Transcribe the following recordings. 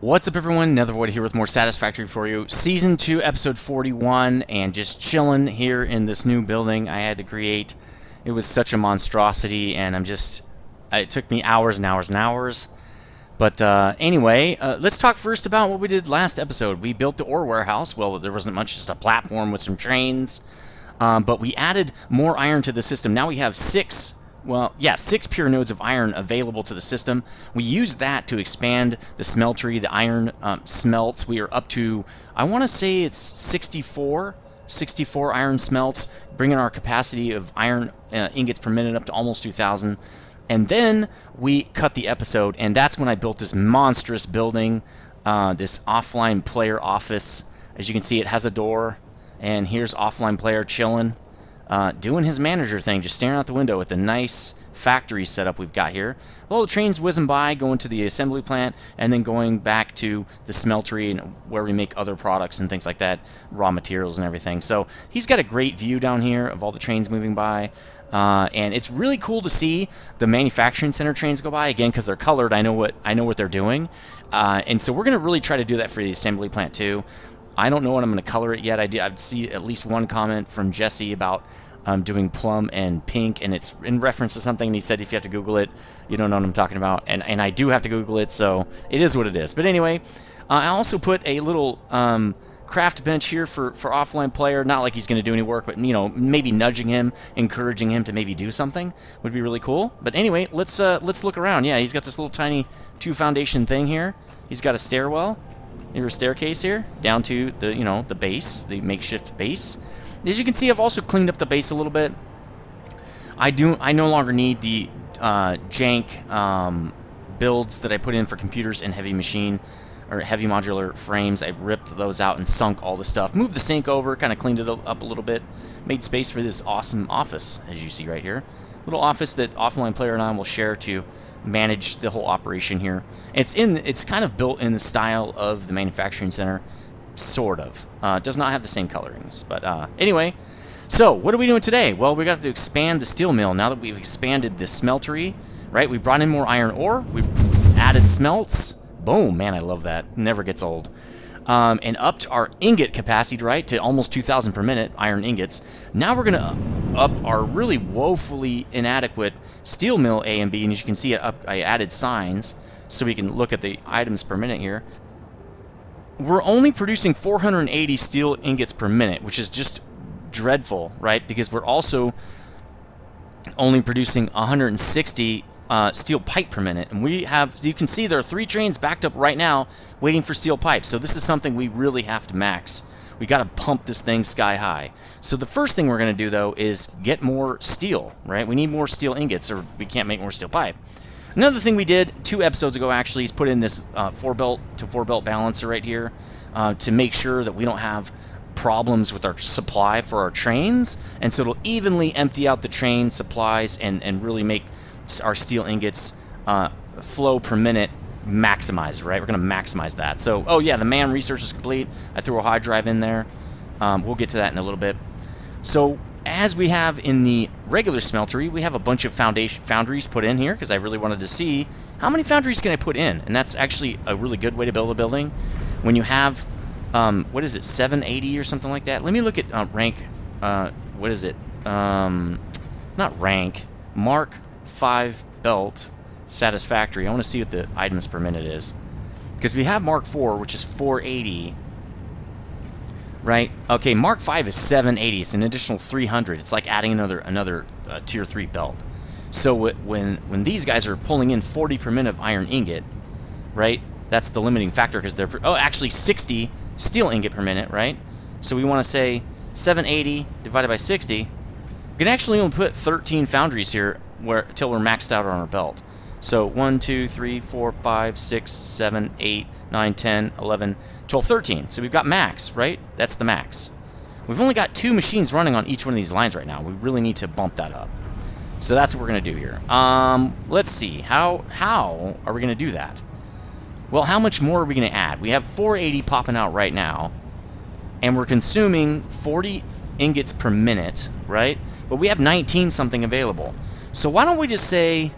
What's up, everyone? Nethervoid here with more Satisfactory for you. Season 2, Episode 41, and just chilling here in this new building I had to create. It was such a monstrosity, and it took me hours and hours and hours. But anyway, let's talk first about what we did last episode. We built the ore warehouse. Well, there wasn't much, just a platform with some trains. But we added more iron to the system. Now we have six pure nodes of iron available to the system. We use that to expand the smeltery, the iron smelts. We are up to, I want to say it's 64 iron smelts, bringing our capacity of iron ingots per minute up to almost 2,000. And then we cut the episode, and that's when I built this monstrous building, this offline player office. As you can see, it has a door, and here's offline player chilling. Doing his manager thing, just staring out the window with the nice factory setup we've got here. Well, the train's whizzing by, going to the assembly plant, and then going back to the smeltery and where we make other products and things like that, raw materials and everything. So he's got a great view down here of all the trains moving by. And it's really cool to see the manufacturing center trains go by, again, because they're colored. I know what they're doing. And so we're going to really try to do that for the assembly plant too. I don't know what I'm going to color it yet. I've seen at least one comment from Jesse about doing plum and pink, and it's in reference to something, and he said if you have to Google it, you don't know what I'm talking about, and I do have to Google it, so it is what it is. But anyway, I also put a little craft bench here for offline player, not like he's going to do any work, but maybe nudging him, encouraging him to maybe do something would be really cool. But anyway, let's look around. Yeah, he's got this little tiny 2 foundation thing here. He's got a stairwell. Here's a staircase here down to the base, the makeshift base. As you can see, I've also cleaned up the base a little bit. I no longer need the jank builds that I put in for computers and heavy machine or heavy modular frames. I ripped those out and sunk all the stuff. Moved the sink over, kind of cleaned it up a little bit. Made space for this awesome office, as you see right here. Little office that offline player and I will share to manage the whole operation here. It's kind of built in the style of the manufacturing center, sort of. It does not have the same colorings, but anyway. So what are we doing today? Well, we got to expand the steel mill. Now that we've expanded the smeltery, right? We brought in more iron ore. We've added smelts. Boom, man, I love that. Never gets old. And upped our ingot capacity, right, to almost 2,000 per minute, iron ingots. Now we're going to up our really woefully inadequate steel mill A and B, and as you can see, I added signs so we can look at the items per minute here. We're only producing 480 steel ingots per minute, which is just dreadful, right, because we're also only producing 160 steel pipe per minute, and we have, so you can see there are 3 trains backed up right now waiting for steel pipes. So this is something we really have to max. We got to pump this thing sky high. So the first thing we're going to do though is get more steel, right? We need more steel ingots or we can't make more steel pipe. Another thing we did 2 episodes ago actually is put in this 4-belt to 4-belt balancer right here to make sure that we don't have problems with our supply for our trains, and so it'll evenly empty out the train supplies and really make our steel ingots flow per minute maximized, right? We're going to maximize that. So, oh yeah, the man research is complete. I threw a hard drive in there. We'll get to that in a little bit. So, as we have in the regular smeltery, we have a bunch of foundries put in here because I really wanted to see how many foundries can I put in, and that's actually a really good way to build a building. When you have, what is it, 780 or something like that? Let me look at rank, what is it? Not rank, Mark 5 belt Satisfactory. I want to see what the items per minute is, because we have Mark 4, which is 480, right? Okay, Mark 5 is 780. It's an additional 300. It's like adding another tier 3 belt. So when these guys are pulling in 40 per minute of iron ingot, right? That's the limiting factor because they're actually 60 steel ingot per minute, right? So we want to say 780 divided by 60. We can actually only put 13 foundries here until we're maxed out on our belt. So 1, 2, 3, 4, 5, 6, 7, 8, 9, 10, 11, 12, 13. So we've got max, right? That's the max. We've only got 2 machines running on each one of these lines right now. We really need to bump that up. So that's what we're going to do here. Let's see. How are we going to do that? Well, how much more are we going to add? We have 480 popping out right now, and we're consuming 40 ingots per minute, right? But we have 19 something available. So why don't we just say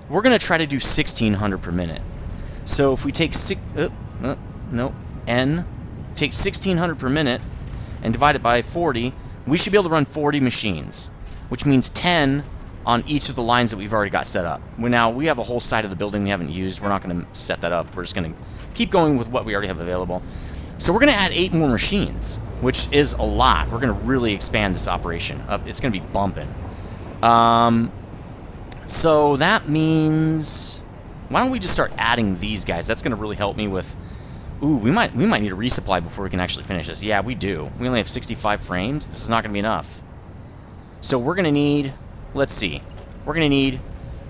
we're going to try to do 1,600 per minute. So if we take Nope. N. Take 1,600 per minute and divide it by 40. We should be able to run 40 machines, which means 10 on each of the lines that we've already got set up. Now, we have a whole side of the building we haven't used. We're not going to set that up. We're just going to keep going with what we already have available. So we're going to add 8 more machines, which is a lot. We're going to really expand this operation. It's going to be bumping. So that means... Why don't we just start adding these guys? That's going to really help me with... Ooh, we might need a resupply before we can actually finish this. Yeah, we do. We only have 65 frames. This is not going to be enough. So we're going to need... Let's see. We're going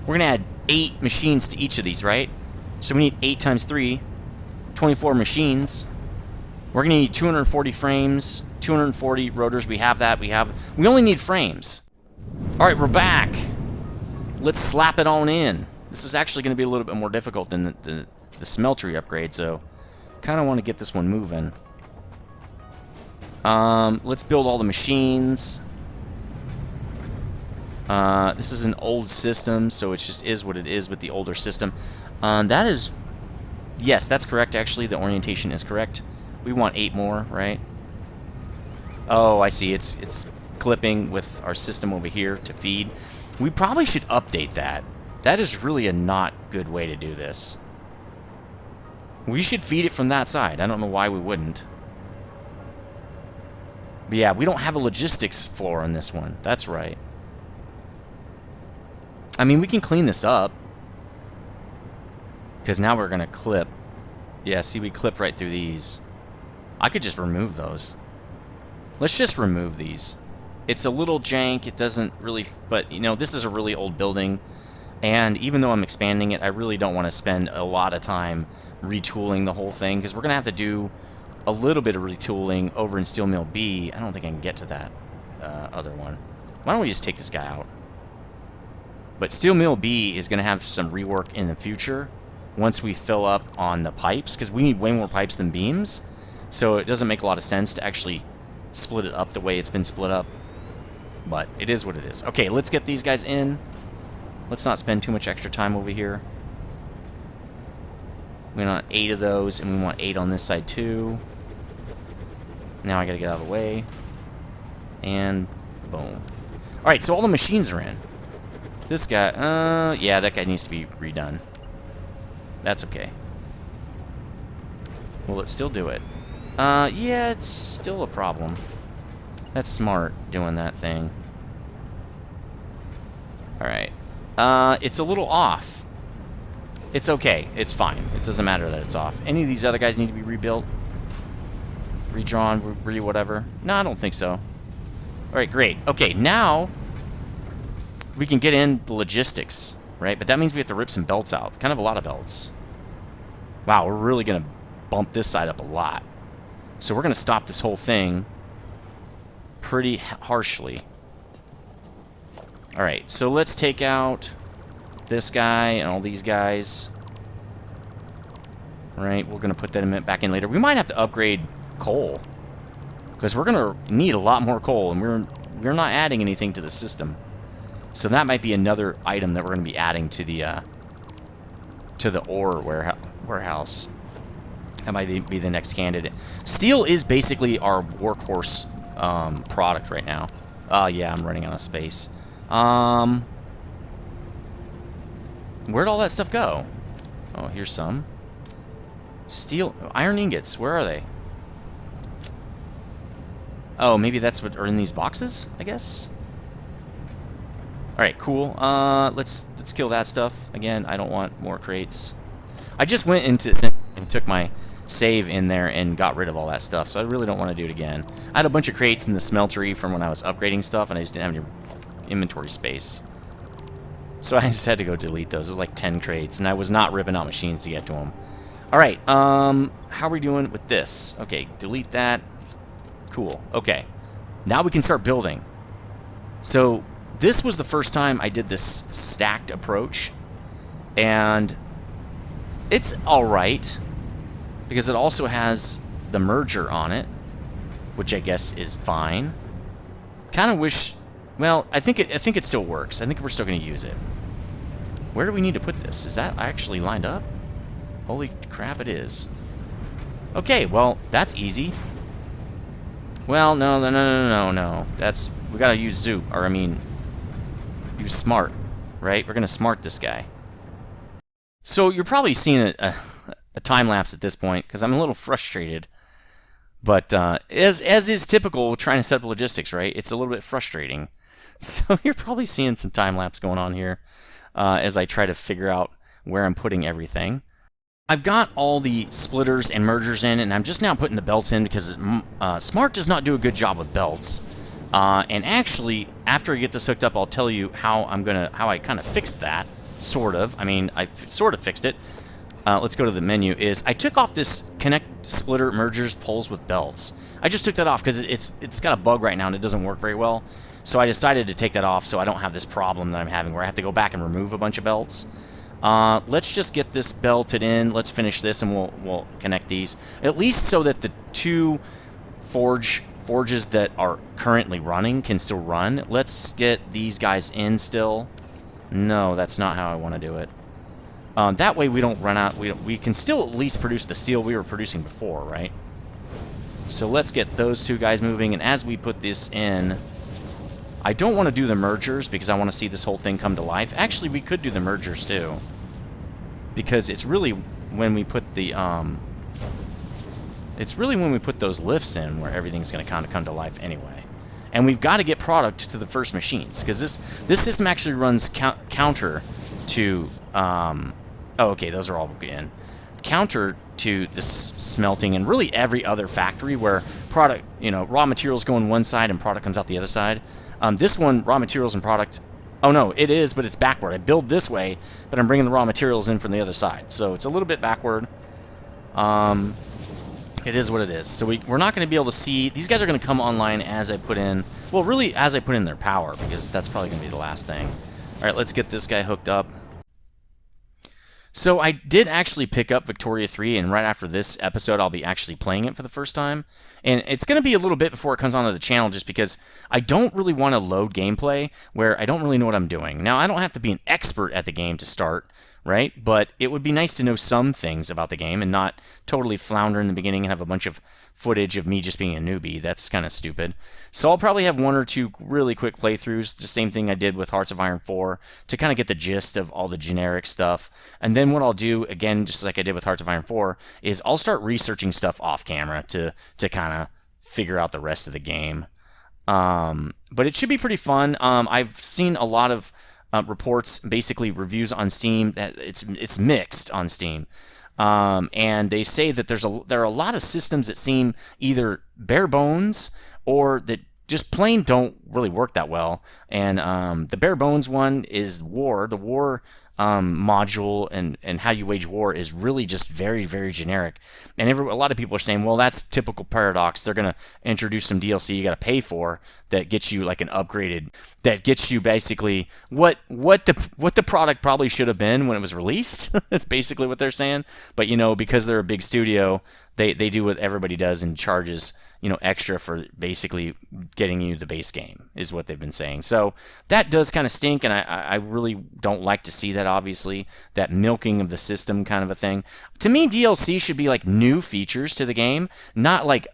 to add 8 machines to each of these, right? So we need 8 times 3, 24 machines. We're going to need 240 frames, 240 rotors. We have that. We only need frames. All right, we're back. Let's slap it on in. This is actually going to be a little bit more difficult than the smeltery upgrade, so kind of want to get this one moving. Let's build all the machines. This is an old system, so it just is what it is with the older system. That is... Yes, that's correct, actually. The orientation is correct. We want 8 more, right? Oh, I see. It's clipping with our system over here to feed. We probably should update that. That is really a not good way to do this. We should feed it from that side. I don't know why we wouldn't. But yeah, we don't have a logistics floor on this one. That's right. I mean, we can clean this up. Because now we're going to clip. Yeah, see, we clip right through these. I could just remove those. Let's just remove these. It's a little jank. It doesn't really... But, you know, this is a really old building. And even though I'm expanding it, I really don't want to spend a lot of time retooling the whole thing. Because we're going to have to do a little bit of retooling over in Steel Mill B. I don't think I can get to that other one. Why don't we just take this guy out? But Steel Mill B is going to have some rework in the future once we fill up on the pipes, because we need way more pipes than beams. So it doesn't make a lot of sense to actually split it up the way it's been split up. But it is what it is. Okay, let's get these guys in. Let's not spend too much extra time over here. We want 8 of those, and we want 8 on this side too. Now I gotta get out of the way. And boom. Alright, so all the machines are in. This guy, yeah, that guy needs to be redone. That's okay. Will it still do it? Yeah, it's still a problem. That's smart, doing that thing. Alright. It's a little off. It's okay. It's fine. It doesn't matter that it's off. Any of these other guys need to be rebuilt? Redrawn? Whatever? No, I don't think so. Alright, great. Okay, now we can get in the logistics, right? But that means we have to rip some belts out. Kind of a lot of belts. Wow, we're really going to bump this side up a lot. So we're going to stop this whole thing pretty harshly. Alright, so let's take out this guy and all these guys. Right, we're going to put that back in later. We might have to upgrade coal, because we're going to need a lot more coal, and we're not adding anything to the system. So that might be another item that we're going to be adding to the ore warehouse. That might be the next candidate. Steel is basically our workhorse product right now. Yeah, I'm running out of space. Where'd all that stuff go? Oh, here's some. Steel... Iron ingots. Where are they? Oh, maybe that's what are in these boxes, I guess? Alright, cool. Let's kill that stuff. Again, I don't want more crates. I just went into... and took my save in there and got rid of all that stuff, so I really don't want to do it again. I had a bunch of crates in the smeltery from when I was upgrading stuff, and I just didn't have any inventory space. So I just had to go delete those. It was like 10 crates, and I was not ripping out machines to get to them. Alright, how are we doing with this? Okay, delete that. Cool. Okay. Now we can start building. So, this was the first time I did this stacked approach, and it's alright, because it also has the merger on it, which I guess is fine. Kind of wish... Well, I think it still works. I think we're still going to use it. Where do we need to put this? Is that actually lined up? Holy crap, it is. Okay, well, that's easy. Well, no. That's... We gotta use Zoop, or I mean... Use Smart, right? We're gonna Smart this guy. So, you're probably seeing a time-lapse at this point, because I'm a little frustrated. But, as is typical with trying to set up logistics, right? It's a little bit frustrating. So, you're probably seeing some time-lapse going on here, as I try to figure out where I'm putting everything. I've got all the splitters and mergers in, and I'm just now putting the belts in because Smart does not do a good job with belts. And actually, after I get this hooked up, I'll tell you how I kind of fixed that. Sort of. I mean, I sort of fixed it. Let's go to the menu. I took off this connect splitter mergers poles with belts. I just took that off because it's got a bug right now and it doesn't work very well. So I decided to take that off so I don't have this problem that I'm having where I have to go back and remove a bunch of belts. Let's just get this belted in. Let's finish this, and we'll connect these. At least so that the two forges that are currently running can still run. Let's get these guys in still. No, that's not how I want to do it. That way we don't run out. We can still at least produce the steel we were producing before, right? So let's get those two guys moving, and as we put this in... I don't want to do the mergers because I want to see this whole thing come to life. Actually, we could do the mergers too. Because it's really when we put the those lifts in where everything's going to kind of come to life anyway. And we've got to get product to the first machines because this system actually runs counter to oh, okay, those are all in. Counter to this smelting and really every other factory where product, raw materials go on one side and product comes out the other side. This one, raw materials and product... Oh, no, it is, but it's backward. I build this way, but I'm bringing the raw materials in from the other side. So it's a little bit backward. It is what it is. So we're not going to be able to see... These guys are going to come online as I put in... Well, really, as I put in their power, because that's probably going to be the last thing. All right, let's get this guy hooked up. So I did actually pick up Factorio 3, and right after this episode, I'll be actually playing it for the first time. And it's going to be a little bit before it comes onto the channel just because I don't really want to load gameplay where I don't really know what I'm doing. Now, I don't have to be an expert at the game to start, right? But it would be nice to know some things about the game and not totally flounder in the beginning and have a bunch of footage of me just being a newbie. That's kind of stupid. So I'll probably have one or two really quick playthroughs, the same thing I did with Hearts of Iron 4, to kind of get the gist of all the generic stuff. And then what I'll do, again, just like I did with Hearts of Iron 4, is I'll start researching stuff off camera to kind of figure out the rest of the game. But it should be pretty fun. I've seen a lot of reports, basically reviews on Steam, that it's mixed on Steam. And they say that there are a lot of systems that seem either bare bones or that just plain don't really work that well. And the bare bones one is war. The war module and how you wage war is really just very, very generic. And a lot of people are saying, well, that's typical Paradox. They're going to introduce some DLC you got to pay for that gets you like an upgraded, that gets you basically what the product probably should have been when it was released. That's basically what they're saying. But because they're a big studio, they do what everybody does and charges extra for basically getting you the base game, is what they've been saying. So that does kind of stink, and I really don't like to see that, obviously, that milking of the system kind of a thing. To me, DLC should be like new features to the game, not like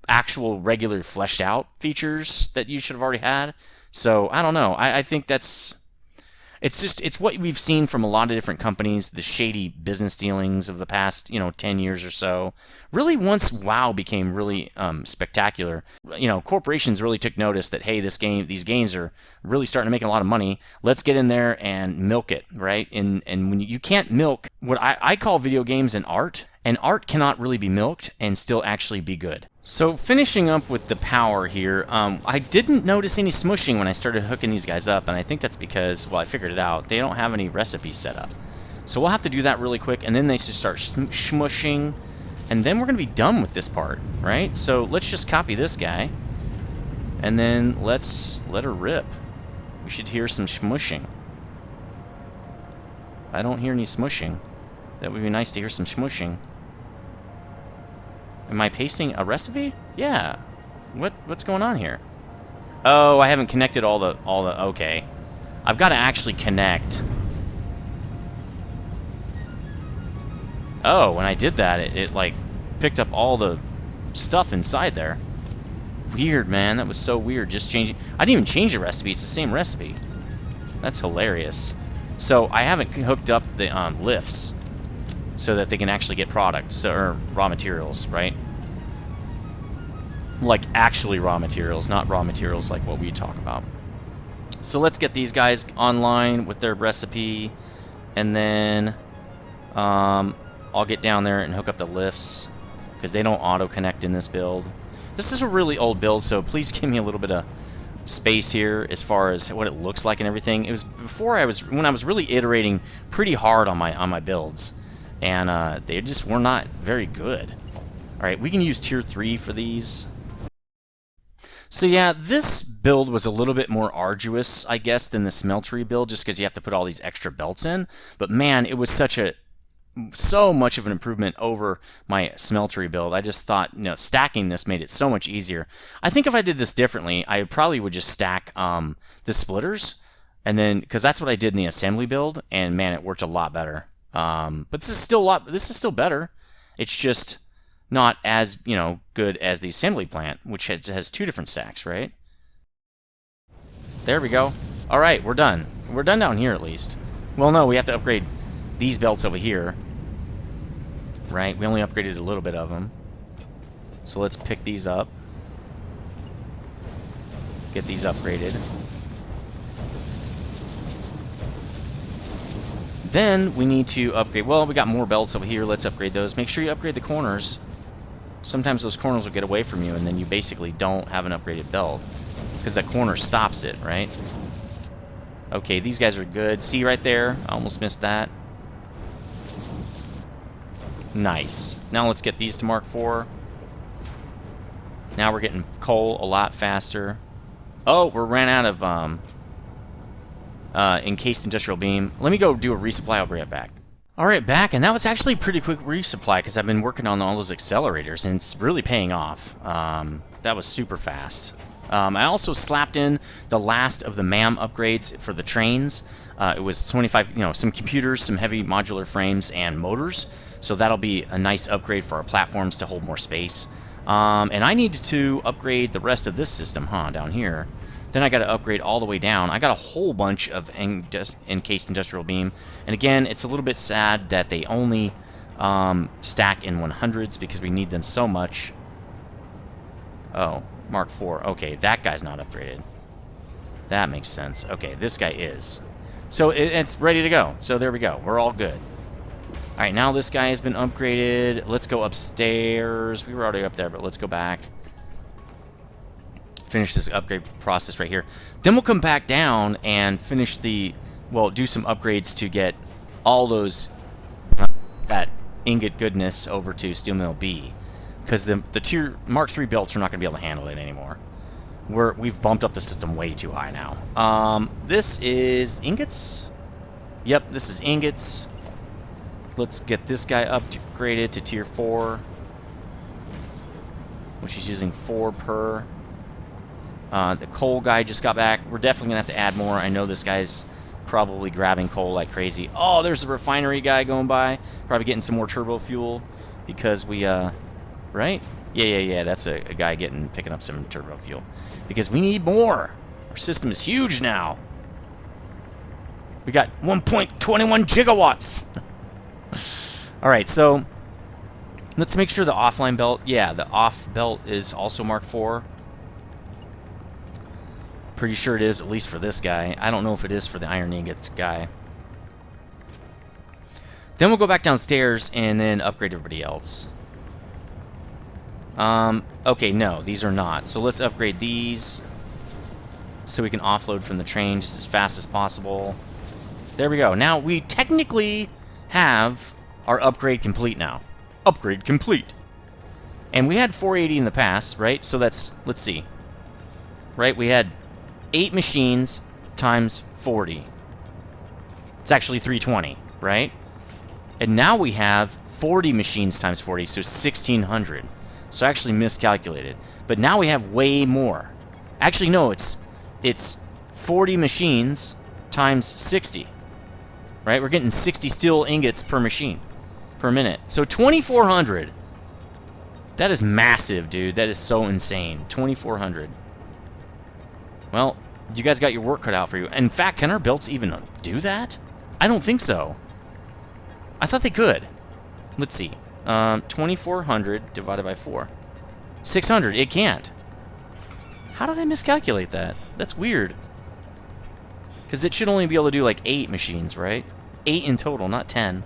actual regular fleshed out features that you should have already had. So I don't know. I think that's... It's what we've seen from a lot of different companies, the shady business dealings of the past, 10 years or so. Really, once WoW became really spectacular, corporations really took notice that, hey, these games are really starting to make a lot of money. Let's get in there and milk it, right? And when you can't milk what I call video games an art, and art cannot really be milked and still actually be good. So finishing up with the power here, I didn't notice any smushing when I started hooking these guys up, and I think that's because, well, I figured it out, they don't have any recipes set up. So we'll have to do that really quick, and then they should start smushing, and then we're going to be done with this part, right? So let's just copy this guy, and then let's let her rip. We should hear some smushing. I don't hear any smushing. That would be nice to hear some smushing. Am I pasting a recipe? Yeah. What's going on here? Oh, I haven't connected all the okay. I've got to actually connect. Oh, when I did that, it like picked up all the stuff inside there. Weird, man. That was so weird. Just changing. I didn't even change the recipe. It's the same recipe. That's hilarious. So I haven't hooked up the lifts so that they can actually get products or raw materials, right? Like actually raw materials, not raw materials like what we talk about. So let's get these guys online with their recipe, and then I'll get down there and hook up the lifts because they don't auto-connect in this build. This is a really old build, so please give me a little bit of space here as far as what it looks like and everything. It was before when I was really iterating pretty hard on my builds, and they just were not very good. All right, we can use tier 3 for these. So yeah, this build was a little bit more arduous, I guess, than the smeltery build, just because you have to put all these extra belts in. But man, it was so much of an improvement over my smeltery build. I just thought, stacking this made it so much easier. I think if I did this differently, I probably would just stack the splitters, and then because that's what I did in the assembly build, and man, it worked a lot better. But this is still better. It's just not as good as the assembly plant, which has 2 different stacks, right? There we go. All right, we're done. We're done down here at least. Well, no, we have to upgrade these belts over here, right? We only upgraded a little bit of them, so let's pick these up, get these upgraded. Then we need to upgrade. Well, we got more belts over here. Let's upgrade those. Make sure you upgrade the corners. Sometimes those corners will get away from you, and then you basically don't have an upgraded belt because that corner stops it, right? Okay, these guys are good. See right there? I almost missed that. Nice. Now let's get these to Mark IV. Now we're getting coal a lot faster. Oh, we ran out of encased industrial beam. Let me go do a resupply. I'll be right back. Alright, back, and that was actually a pretty quick resupply because I've been working on all those accelerators, and it's really paying off. That was super fast. I also slapped in the last of the MAM upgrades for the trains. It was 25, some computers, some heavy modular frames, and motors. So that'll be a nice upgrade for our platforms to hold more space. And I need to upgrade the rest of this system, down here. Then I got to upgrade all the way down. I got a whole bunch of encased industrial beam. And again, it's a little bit sad that they only stack in 100s because we need them so much. Oh, Mark IV. Okay, that guy's not upgraded. That makes sense. Okay, this guy is. So it's ready to go. So there we go. We're all good. All right, now this guy has been upgraded. Let's go upstairs. We were already up there, but let's go back. Finish this upgrade process right here. Then we'll come back down and finish do some upgrades to get all those that ingot goodness over to Steel Mill B, because the tier Mark III belts are not going to be able to handle it anymore. We've bumped up the system way too high now. This is ingots. Yep, this is ingots. Let's get this guy upgraded to tier 4, which is using 4 per. The coal guy just got back. We're definitely going to have to add more. I know this guy's probably grabbing coal like crazy. Oh, there's a refinery guy going by. Probably getting some more turbo fuel because we, right? Yeah. That's a guy picking up some turbo fuel because we need more. Our system is huge now. We got 1.21 gigawatts. All right, so let's make sure the offline belt. Yeah, the off belt is also Mark IV. Pretty sure it is, at least for this guy. I don't know if it is for the iron ingots guy. Then we'll go back downstairs and then upgrade everybody else. Okay, no, these are not. So let's upgrade these so we can offload from the train just as fast as possible. There we go. Now, we technically have our upgrade complete now. Upgrade complete. And we had 480 in the past, right? So let's see. Right, we had 8 machines times 40. It's actually 320, right? And now we have 40 machines times 40, so 1,600. So I actually miscalculated. But now we have way more. Actually, no, it's 40 machines times 60. Right? We're getting 60 steel ingots per machine per minute. So 2,400 That is massive, dude. That is so insane. 2,400. Well, you guys got your work cut out for you. In fact, can our belts even do that? I don't think so. I thought they could. Let's see. 2,400 divided by 4. 600. It can't. How did I miscalculate that? That's weird. Because it should only be able to do like 8 machines, right? 8 in total, not 10.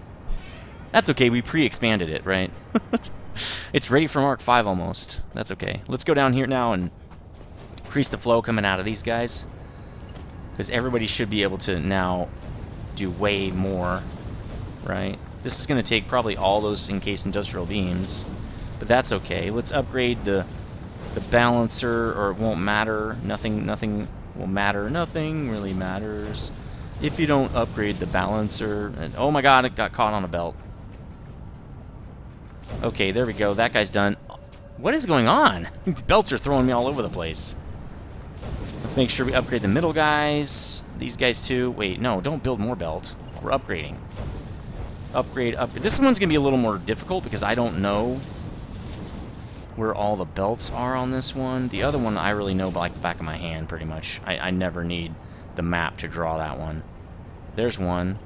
That's okay. We pre-expanded it, right? It's ready for Mark 5 almost. That's okay. Let's go down here now and increase the flow coming out of these guys. Because everybody should be able to now do way more, right? This is going to take probably all those encased industrial beams, but that's okay. Let's upgrade the balancer, or it won't matter. Nothing will matter. Nothing really matters if you don't upgrade the balancer. And, oh my god, it got caught on a belt. Okay, there we go. That guy's done. What is going on? Belts are throwing me all over the place. Let's make sure we upgrade the middle guys. These guys too. Wait, no, don't build more belt. We're upgrading. Upgrade. This one's going to be a little more difficult because I don't know where all the belts are on this one. The other one I really know by like the back of my hand, pretty much. I never need the map to draw that one. There's one.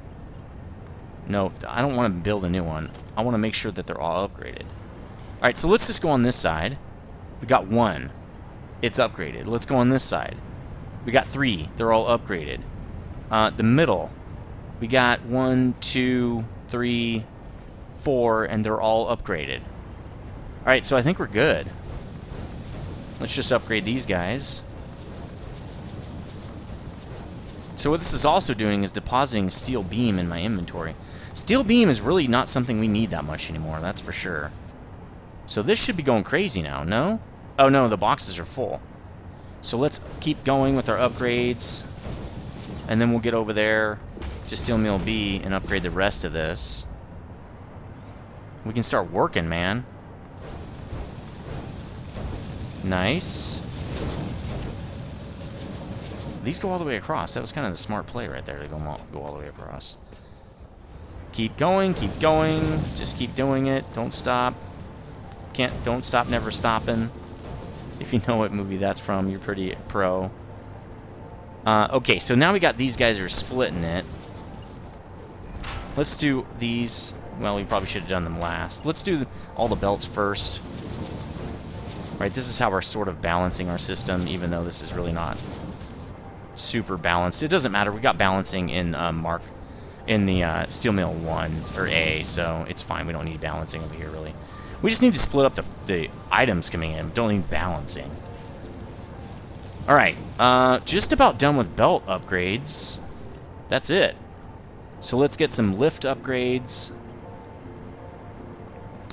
No, I don't want to build a new one. I want to make sure that they're all upgraded. Alright, so let's just go on this side. We got 1. It's upgraded. Let's go on this side. We got 3. They're all upgraded. The middle. We got 1, 2, 3, 4, and they're all upgraded. Alright, so I think we're good. Let's just upgrade these guys. So what this is also doing is depositing steel beam in my inventory. Steel beam is really not something we need that much anymore, that's for sure. So this should be going crazy now, no? Oh no, the boxes are full. So let's keep going with our upgrades. And then we'll get over there to Steel Mill B and upgrade the rest of this. We can start working, man. Nice. These go all the way across. That was kind of the smart play right there to go all the way across. Keep going, just keep doing it. Don't stop. Don't stop, never stopping. If you know what movie that's from, you're pretty pro. Okay, so now we got these guys are splitting it. Let's do these. Well, we probably should have done them last. Let's do all the belts first. Right, this is how we're sort of balancing our system, even though this is really not super balanced. It doesn't matter. We got balancing in the Steel Mill 1 or A, so it's fine. We don't need balancing over here really. We just need to split up the items coming in. We don't need balancing. All right, just about done with belt upgrades. That's it. So let's get some lift upgrades,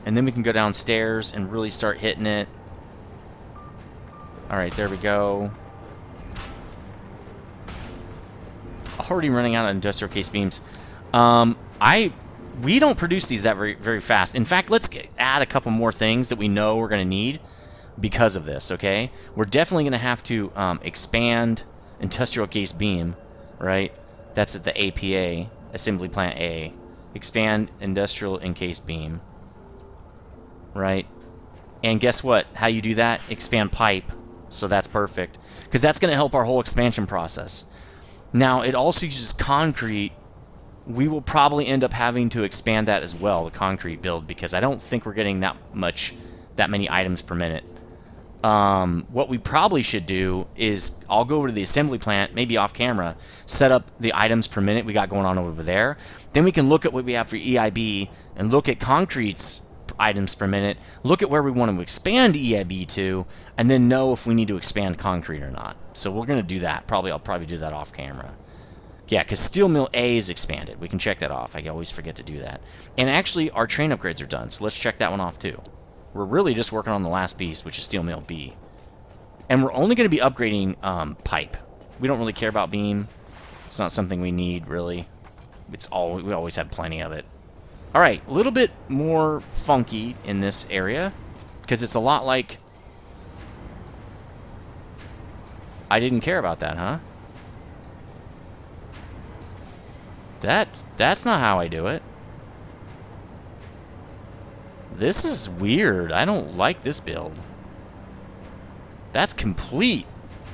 and then we can go downstairs and really start hitting it. All right, there we go. Already running out of industrial case beams. We don't produce these that very fast. In fact, let's add a couple more things that we know we're going to need because of this, okay? We're definitely going to have to expand industrial case beam, right? That's at the APA, Assembly Plant A. Expand industrial encased beam, right? And guess what? How you do that? Expand pipe. So that's perfect. Because that's going to help our whole expansion process. Now, it also uses concrete. We will probably end up having to expand that as well, the concrete build, because I don't think we're getting that many items per minute. What we probably should do is I'll go over to the assembly plant, maybe off camera, set up the items per minute we got going on over there. Then we can look at what we have for EIB and look at concrete's items per minute, look at where we want to expand EIB to, and then know if we need to expand concrete or not. So we're going to do that. I'll probably do that off camera. Yeah, because Steel Mill A is expanded. We can check that off. I always forget to do that. And actually, our train upgrades are done, so let's check that one off too. We're really just working on the last piece, which is Steel Mill B. And we're only going to be upgrading pipe. We don't really care about beam. It's not something we need, really. We always have plenty of it. All right, a little bit more funky in this area, because it's a lot like... I didn't care about that, huh? That's not how I do it. This is weird. I don't like this build. That's complete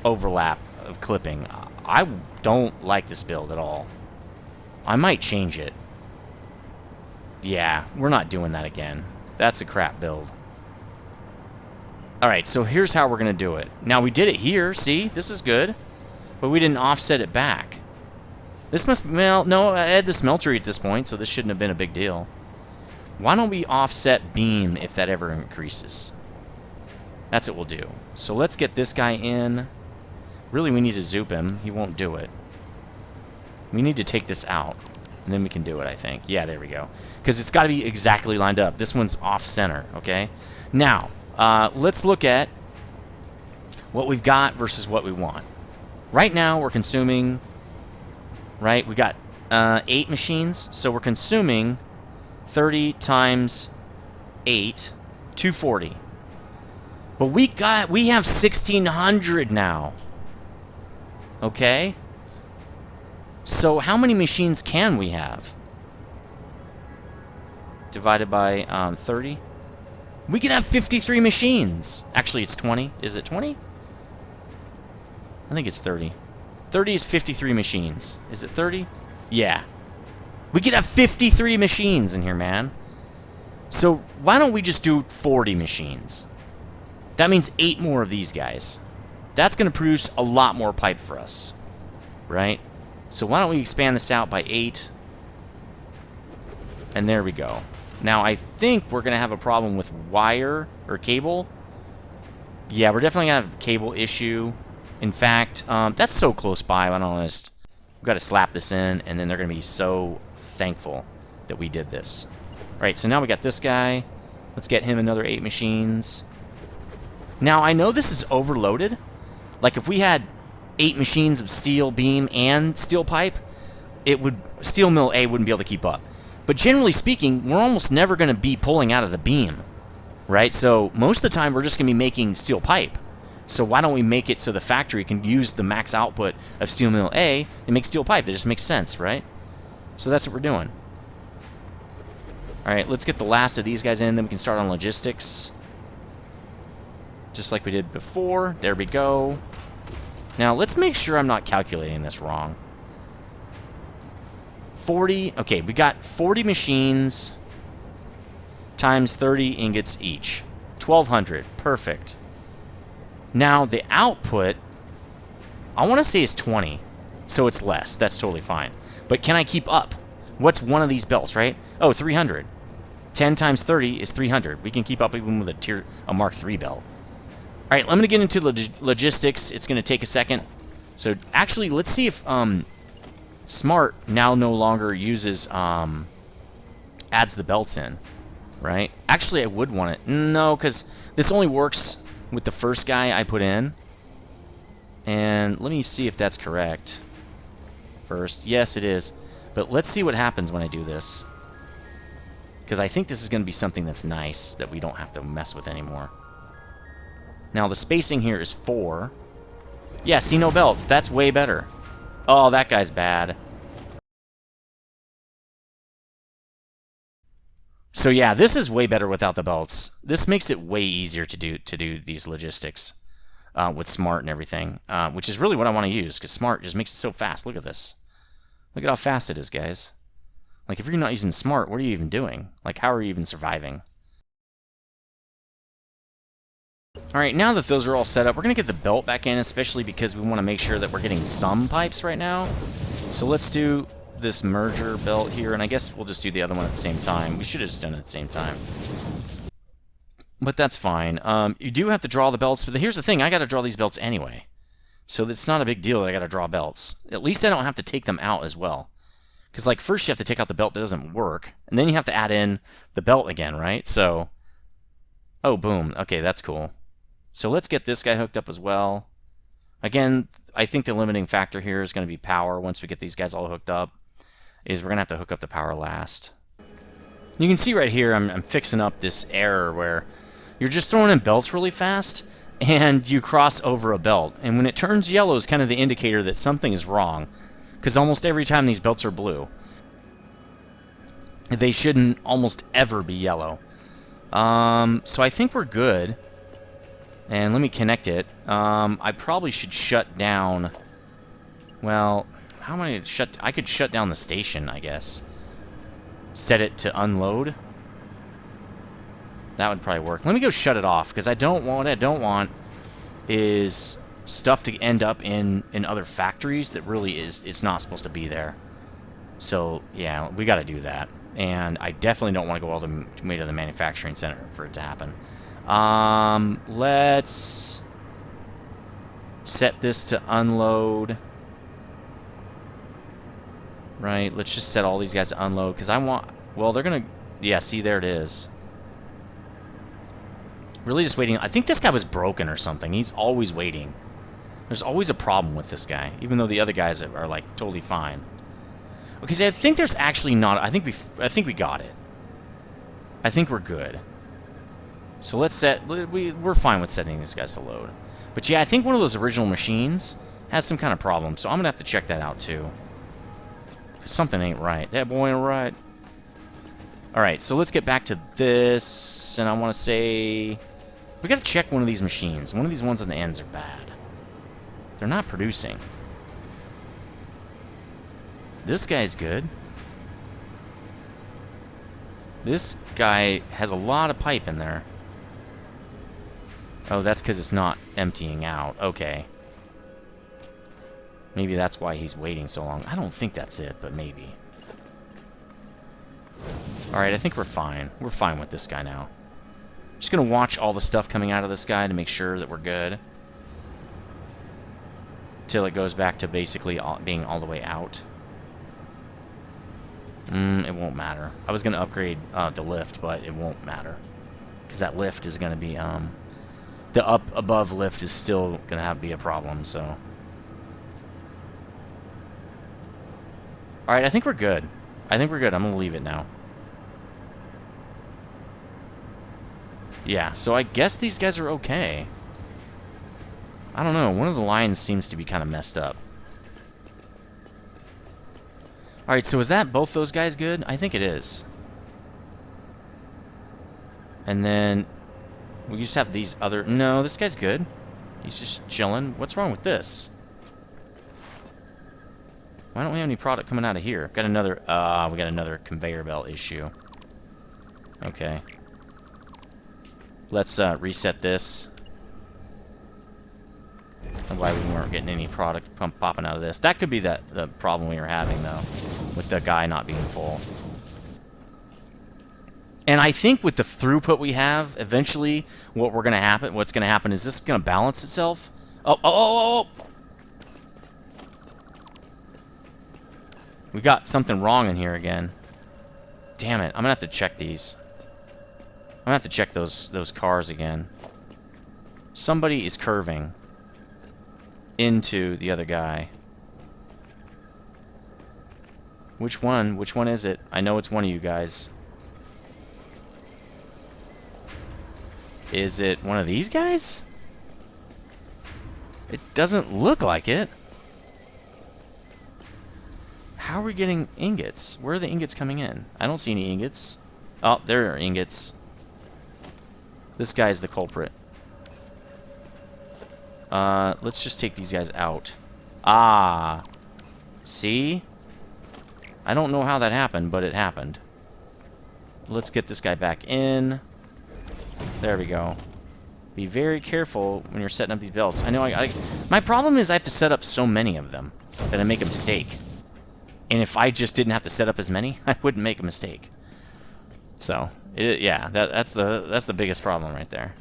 overlap of clipping. I don't like this build at all. I might change it. Yeah, we're not doing that again. That's a crap build. Alright, so here's how we're going to do it. Now, we did it here. See? This is good. But we didn't offset it back. This must... Well, no, I had the smeltery at this point, so this shouldn't have been a big deal. Why don't we offset beam if that ever increases? That's what we'll do. So let's get this guy in. Really, we need to zoop him. He won't do it. We need to take this out. And then we can do it, I think. Yeah, there we go. Because it's got to be exactly lined up. This one's off-center, okay? Now, let's look at what we've got versus what we want. Right now, we're consuming... Right? We got 8 machines. So we're consuming 30 times 8, 240. But we have 1,600 now. Okay? So how many machines can we have? Divided by 30? We can have 53 machines. Actually, it's 20. Is it 20? I think it's 30. 30 is 53 machines. Is it 30? Yeah. We could have 53 machines in here, man. So why don't we just do 40 machines? That means 8 more of these guys. That's going to produce a lot more pipe for us. Right? So why don't we expand this out by 8? And there we go. Now, I think we're going to have a problem with wire or cable. Yeah, we're definitely going to have a cable issue. In fact, that's so close by, I'm honest. We've got to slap this in, and then they're going to be so thankful that we did this. Alright, so now we got this guy. Let's get him another 8 machines. Now, I know this is overloaded. Like, if we had 8 machines of steel beam and steel pipe, steel mill A wouldn't be able to keep up. But generally speaking, we're almost never going to be pulling out of the beam, right? So most of the time, we're just going to be making steel pipe. So why don't we make it so the factory can use the max output of steel mill A and make steel pipe? It just makes sense, right? So that's what we're doing. All right, let's get the last of these guys in, then we can start on logistics. Just like we did before. There we go. Now, let's make sure I'm not calculating this wrong. 40, okay, we got 40 machines times 30 ingots each. 1,200, perfect. Now, the output, I want to say is 20, so it's less. That's totally fine. But can I keep up? What's one of these belts, right? Oh, 300. 10 times 30 is 300. We can keep up even with a Mark III belt. All right, I'm going to get into logistics. It's going to take a second. So, actually, let's see if Smart now no longer uses, adds the belts in, right? Actually, I would want it. No, because this only works with the first guy I put in. And let me see if that's correct first. Yes, it is. But let's see what happens when I do this. Because I think this is going to be something that's nice that we don't have to mess with anymore. Now, the spacing here is 4. Yeah, see, no belts. That's way better. Oh, that guy's bad. So yeah, this is way better without the belts. This makes it way easier to do these logistics with Smart and everything, which is really what I want to use, because Smart just makes it so fast. Look at this. Look at how fast it is, guys. Like, if you're not using Smart, what are you even doing? Like, how are you even surviving? Alright, now that those are all set up, we're going to get the belt back in, especially because we want to make sure that we're getting some pipes right now. So let's do this merger belt here, and I guess we'll just do the other one at the same time. We should have just done it at the same time. But that's fine. You do have to draw the belts, but here's the thing, I got to draw these belts anyway. So it's not a big deal that I got to draw belts. At least I don't have to take them out as well. Because, like, first you have to take out the belt that doesn't work, and then you have to add in the belt again, right? So, oh, boom. Okay, that's cool. So let's get this guy hooked up as well. Again, I think the limiting factor here is going to be power. Once we get these guys all hooked up, is we're going to have to hook up the power last. You can see right here I'm fixing up this error where you're just throwing in belts really fast, and you cross over a belt. And when it turns yellow is kind of the indicator that something is wrong, because almost every time these belts are blue. They shouldn't almost ever be yellow. So I think we're good. And let me connect it. I probably should shut down... Well, how am I going to shut... I could shut down the station, I guess. Set it to unload. That would probably work. Let me go shut it off, because I don't want is stuff to end up in other factories that really it's not supposed to be there. So, yeah, we got to do that. And I definitely don't want to go all the way to the manufacturing center for it to happen. Let's set this to unload. Right, let's just set all these guys to unload, because I want... Well, they're going to... Yeah, see, there it is. Really just waiting. I think this guy was broken or something. He's always waiting. There's always a problem with this guy, even though the other guys are like totally fine. Okay, so I think there's actually not. I think we got it. I think we're good. So let's set. We're fine with setting these guys to load. But yeah, I think one of those original machines has some kind of problem, so I'm gonna have to check that out too. 'Cause something ain't right. That boy ain't right. All right, so let's get back to this, and I want to say. We gotta check one of these machines. One of these ones on the ends are bad. They're not producing. This guy's good. This guy has a lot of pipe in there. Oh, that's because it's not emptying out. Okay. Maybe that's why he's waiting so long. I don't think that's it, but maybe. Alright, I think we're fine. We're fine with this guy now. Just gonna watch all the stuff coming out of this guy to make sure that we're good. Till it goes back to basically being all the way out. It won't matter. I was gonna upgrade the lift, but it won't matter. Because that lift is gonna be, the up above lift is still gonna be a problem, so. Alright, I think we're good. I think we're good. I'm gonna leave it now. Yeah, so I guess these guys are okay. I don't know. One of the lines seems to be kind of messed up. Alright, so is that both those guys good? I think it is. And then we just have these other... No, this guy's good. He's just chilling. What's wrong with this? Why don't we have any product coming out of here? Got another... we got another conveyor belt issue. Okay. Let's reset this. And why we weren't getting any product popping out of this. That could be the problem we were having, though, with the guy not being full. And I think with the throughput we have, eventually, what's going to happen is this going to balance itself. Oh! We got something wrong in here again. Damn it! I'm gonna have to check these. I'm gonna have to check those cars again. Somebody is curving into the other guy. Which one? Which one is it? I know it's one of you guys. Is it one of these guys? It doesn't look like it. How are we getting ingots? Where are the ingots coming in? I don't see any ingots. Oh, there are ingots. This guy's the culprit. Let's just take these guys out. Ah. See? I don't know how that happened, but it happened. Let's get this guy back in. There we go. Be very careful when you're setting up these belts. I know my problem is I have to set up so many of them that I make a mistake. And if I just didn't have to set up as many, I wouldn't make a mistake. So, yeah, that's the biggest problem right there.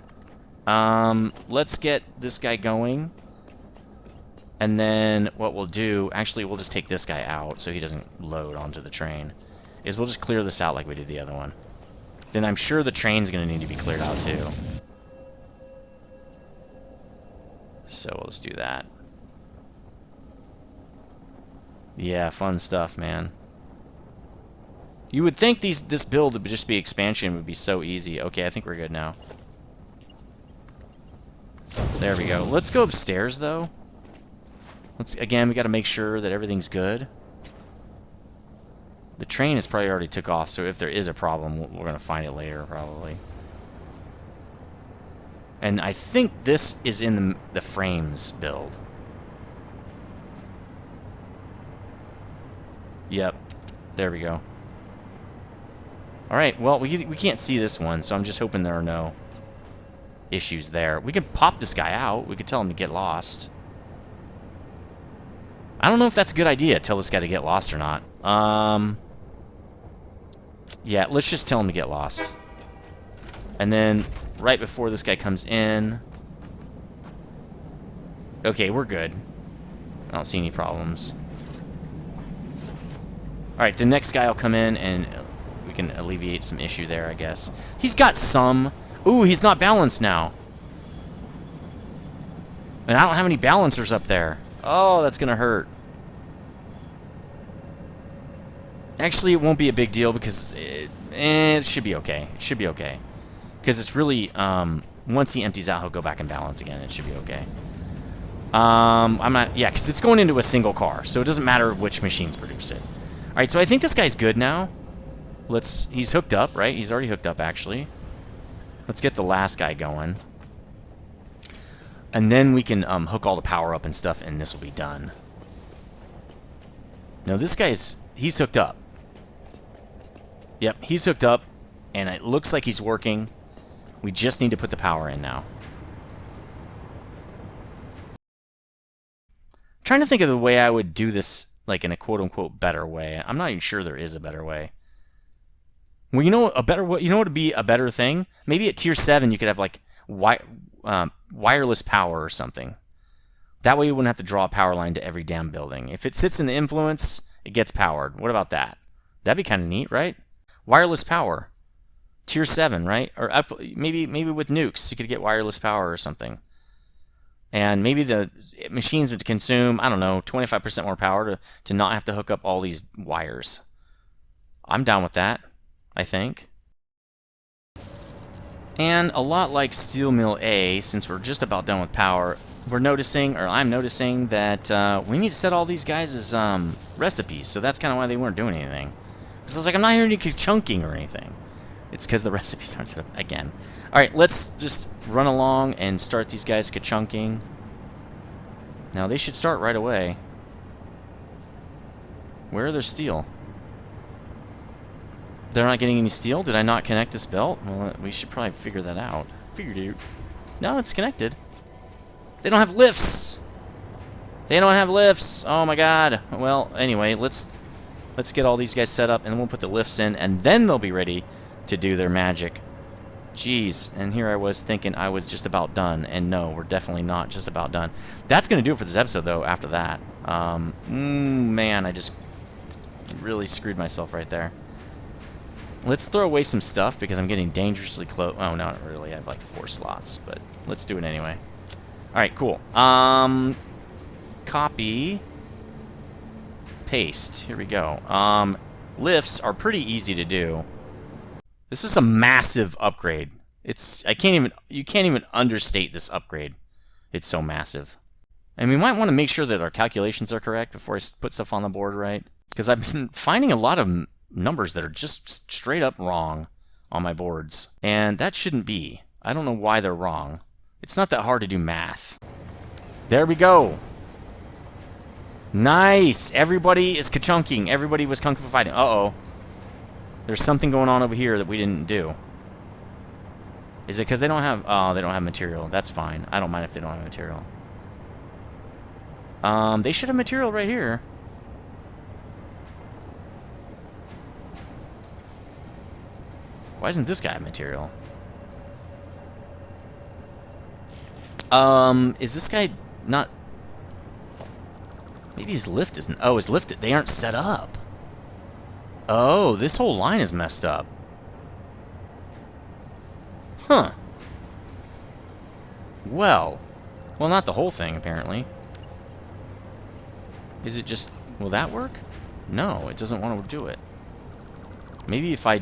Let's get this guy going. And then what we'll do, actually we'll just take this guy out so he doesn't load onto the train, is we'll just clear this out like we did the other one. Then I'm sure the train's going to need to be cleared out too. So we'll just do that. Yeah, fun stuff, man. You would think this build would just be expansion would be so easy. Okay, I think we're good now. There we go. Let's go upstairs, though. Again, we got to make sure that everything's good. The train has probably already took off, so if there is a problem, we're going to find it later, probably. And I think this is in the frames build. Yep. There we go. Alright, well, we can't see this one, so I'm just hoping there are no issues there. We could pop this guy out. We could tell him to get lost. I don't know if that's a good idea, tell this guy to get lost or not. Yeah, let's just tell him to get lost. And then, right before this guy comes in... Okay, we're good. I don't see any problems. Alright, the next guy will come in and we can alleviate some issue there, I guess. He's got some... Ooh, he's not balanced now. And I don't have any balancers up there. Oh, that's gonna hurt. Actually, it won't be a big deal because it should be okay. It should be okay. Because it's really... once he empties out, he'll go back and balance again. It should be okay. I'm not... Yeah, because it's going into a single car. So it doesn't matter which machines produce it. Alright, so I think this guy's good now. He's hooked up, right? He's already hooked up, actually. Let's get the last guy going. And then we can hook all the power up and stuff, and this will be done. No, this guy's... He's hooked up. Yep, he's hooked up, and it looks like he's working. We just need to put the power in now. I'm trying to think of the way I would do this, like in a quote-unquote better way. I'm not even sure there is a better way. Well, you know a better way. You know what would be a better thing? Maybe at tier 7 you could have like wireless power or something. That way you wouldn't have to draw a power line to every damn building. If it sits in the influence, it gets powered. What about that? That'd be kind of neat, right? Wireless power. Tier 7, right? Or up, maybe with nukes you could get wireless power or something. And maybe the machines would consume, I don't know, 25% more power to not have to hook up all these wires. I'm down with that, I think. And a lot like Steel Mill A, since we're just about done with power, we're noticing, or I'm noticing, that we need to set all these guys as recipes. So that's kind of why they weren't doing anything. Because I was like, I'm not hearing any chunking or anything. It's because the recipes aren't set up again. Alright, let's just run along and start these guys ka-chunking. Now, they should start right away. Where are their steel? They're not getting any steel? Did I not connect this belt? Well, we should probably figure that out. Figured it. No, it's connected. They don't have lifts! They don't have lifts! Oh my god. Well, anyway, let's get all these guys set up, and we'll put the lifts in, and then they'll be ready to do their magic. Jeez, and here I was thinking I was just about done, and no, we're definitely not just about done. That's going to do it for this episode, though, after that. Man, I just really screwed myself right there. Let's throw away some stuff, because I'm getting dangerously close. Oh, no, not really. I have like 4 slots, but let's do it anyway. Alright, cool. Copy. Paste. Here we go. Lifts are pretty easy to do. This is a massive upgrade. You can't even understate this upgrade. It's so massive. And we might want to make sure that our calculations are correct before I put stuff on the board, right? Because I've been finding a lot of numbers that are just straight up wrong on my boards. And that shouldn't be. I don't know why they're wrong. It's not that hard to do math. There we go. Nice. Everybody is ka-chunking. Everybody was kung fu fighting. Uh-oh. There's something going on over here that we didn't do. Is it because they don't have... Oh, they don't have material. That's fine. I don't mind if they don't have material. They should have material right here. Why isn't this guy have material? Is this guy not... Maybe his lift isn't... Oh, his lift... They aren't set up. Oh, this whole line is messed up. Huh. Well, not the whole thing, apparently. Is it just... Will that work? No, it doesn't want to do it. Maybe if I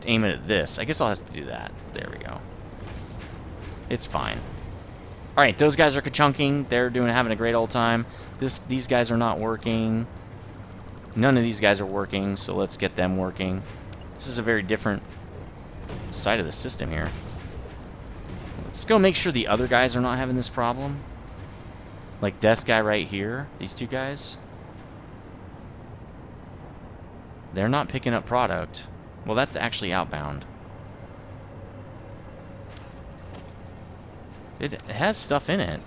aim it at this. I guess I'll have to do that. There we go. It's fine. Alright, those guys are ka-chunking. They're having a great old time. These guys are not working. None of these guys are working, so let's get them working. This is a very different side of the system here. Let's Let's go make sure the other guys are not having this problem. Like this guy right here. These two guys. They're not picking up product. Well, that's actually outbound. It has stuff in it.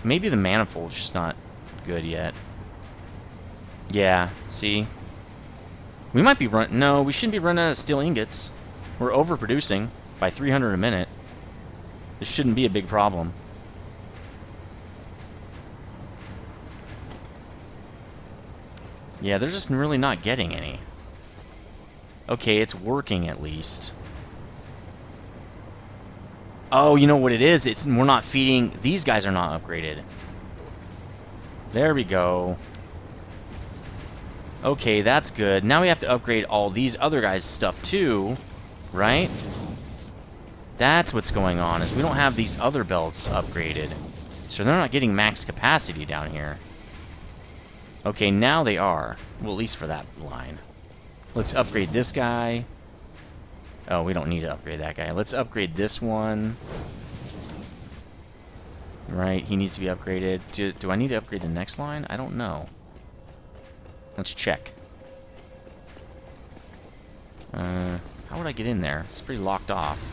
Maybe the manifold's just not good yet. Yeah, see? We might be running... No, we shouldn't be running out of steel ingots. We're overproducing by 300 a minute. This shouldn't be a big problem. Yeah, they're just really not getting any. Okay, it's working at least. Oh, you know what it is? We're not feeding... These guys are not upgraded. There we go. Okay, that's good. Now we have to upgrade all these other guys' stuff too, right? That's what's going on, is we don't have these other belts upgraded. So they're not getting max capacity down here. Okay, now they are. Well, at least for that line. Let's upgrade this guy. Oh, we don't need to upgrade that guy. Let's upgrade this one. Right, he needs to be upgraded. Do I need to upgrade the next line? I don't know. Let's check. How would I get in there? It's pretty locked off.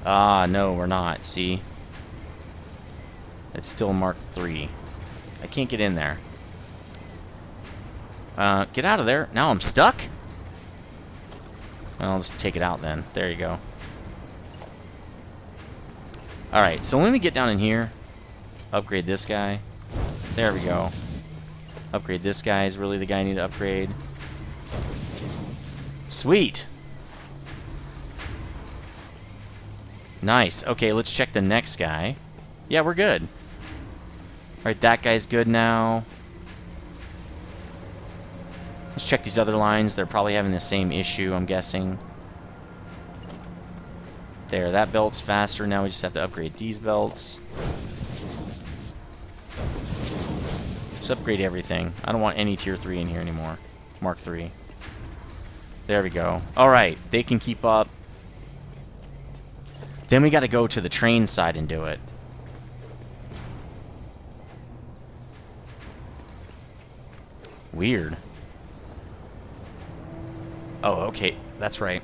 Ah, no, we're not. See? It's still Mark 3. I can't get in there. Get out of there. Now I'm stuck? Well, I'll just take it out then. There you go. Alright, so let me get down in here. Upgrade this guy. There we go. Upgrade this guy is really the guy I need to upgrade. Sweet! Nice. Okay, let's check the next guy. Yeah, we're good. Alright, that guy's good now. Let's check these other lines. They're probably having the same issue, I'm guessing. There, that belt's faster. Now we just have to upgrade these belts. Let's upgrade everything. I don't want any tier 3 in here anymore. Mark 3. There we go. Alright, they can keep up. Then we got to go to the train side and do it. Weird. Oh, okay. That's right.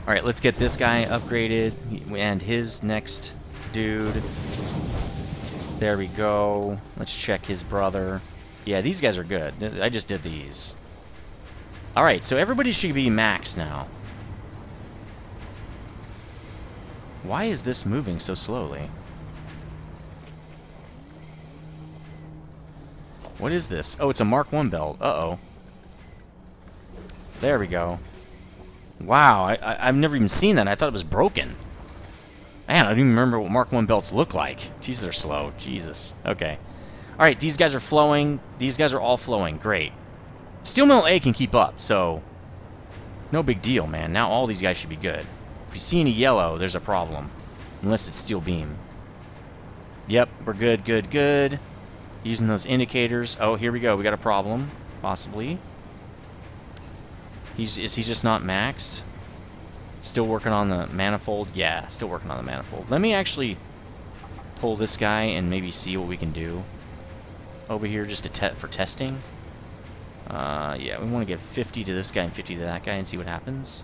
Alright, let's get this guy upgraded. And his next dude. There we go. Let's check his brother. Yeah, these guys are good. I just did these. Alright, so everybody should be max now. Why is this moving so slowly? What is this? Oh, it's a Mark 1 belt. Uh-oh. There we go. Wow, I've never even seen that. I thought it was broken. Man, I don't even remember what Mark 1 belts look like. These are slow. Jesus. Okay. Alright, these guys are flowing. These guys are all flowing. Great. Steel Mill A can keep up, so... No big deal, man. Now all these guys should be good. If you see any yellow, there's a problem. Unless it's Steel Beam. Yep, we're good, good, good. Using those indicators. Oh, here we go. We got a problem. Possibly. Is he just not maxed? Still working on the manifold? Yeah, still working on the manifold. Let me actually pull this guy and maybe see what we can do over here just for testing. Yeah, we want to give 50 to this guy and 50 to that guy and see what happens.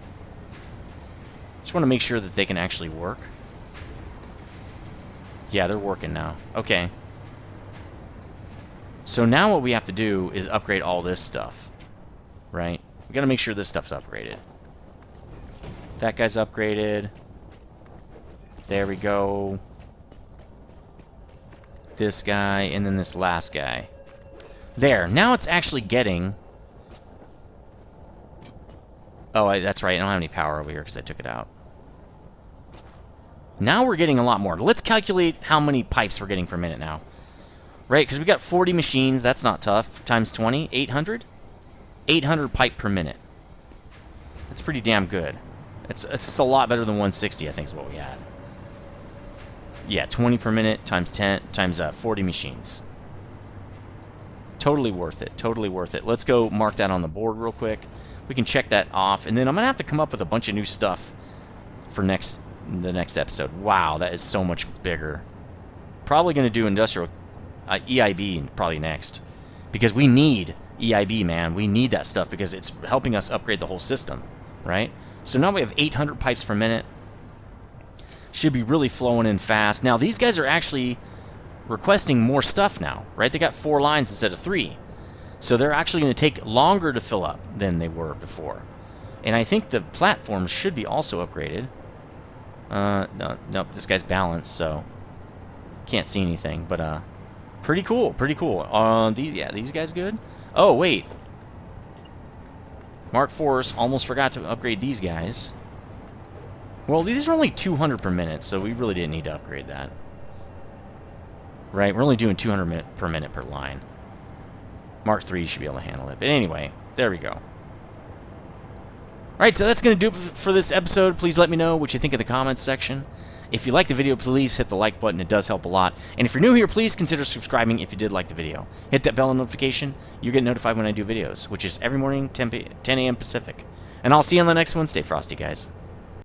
Just want to make sure that they can actually work. Yeah, they're working now. Okay. So now what we have to do is upgrade all this stuff. Right? We got to make sure this stuff's upgraded. That guy's upgraded. There we go. This guy, and then this last guy. There. Now it's actually getting... Oh, that's right. I don't have any power over here because I took it out. Now we're getting a lot more. Let's calculate how many pipes we're getting per minute now. Right, because we got 40 machines. That's not tough. Times 20. 800? 800 pipe per minute. That's pretty damn good. It's a lot better than 160, I think is what we had. Yeah, 20 per minute times 10 times 40 machines. Totally worth it. Totally worth it. Let's go mark that on the board real quick. We can check that off, and then I'm going to have to come up with a bunch of new stuff for the next episode. Wow, that is so much bigger. Probably going to do industrial EIB probably next, because we need EIB, man. We need that stuff because it's helping us upgrade the whole system, right? So now we have 800 pipes per minute. Should be really flowing in fast. Now these guys are actually requesting more stuff now, right? They got 4 lines instead of 3. So they're actually going to take longer to fill up than they were before. And I think the platforms should be also upgraded. Nope, this guy's balanced, so can't see anything, but pretty cool, pretty cool. These guys good? Oh, wait. Mark IVs, almost forgot to upgrade these guys. Well, these are only 200 per minute, so we really didn't need to upgrade that. Right, we're only doing 200 per minute per line. Mark III should be able to handle it. But anyway, there we go. Alright, so that's going to do it for this episode. Please let me know what you think in the comments section. If you like the video, please hit the like button. It does help a lot. And if you're new here, please consider subscribing if you did like the video. Hit that bell notification. You get notified when I do videos, which is every morning, 10 a.m. Pacific. And I'll see you on the next one. Stay frosty, guys.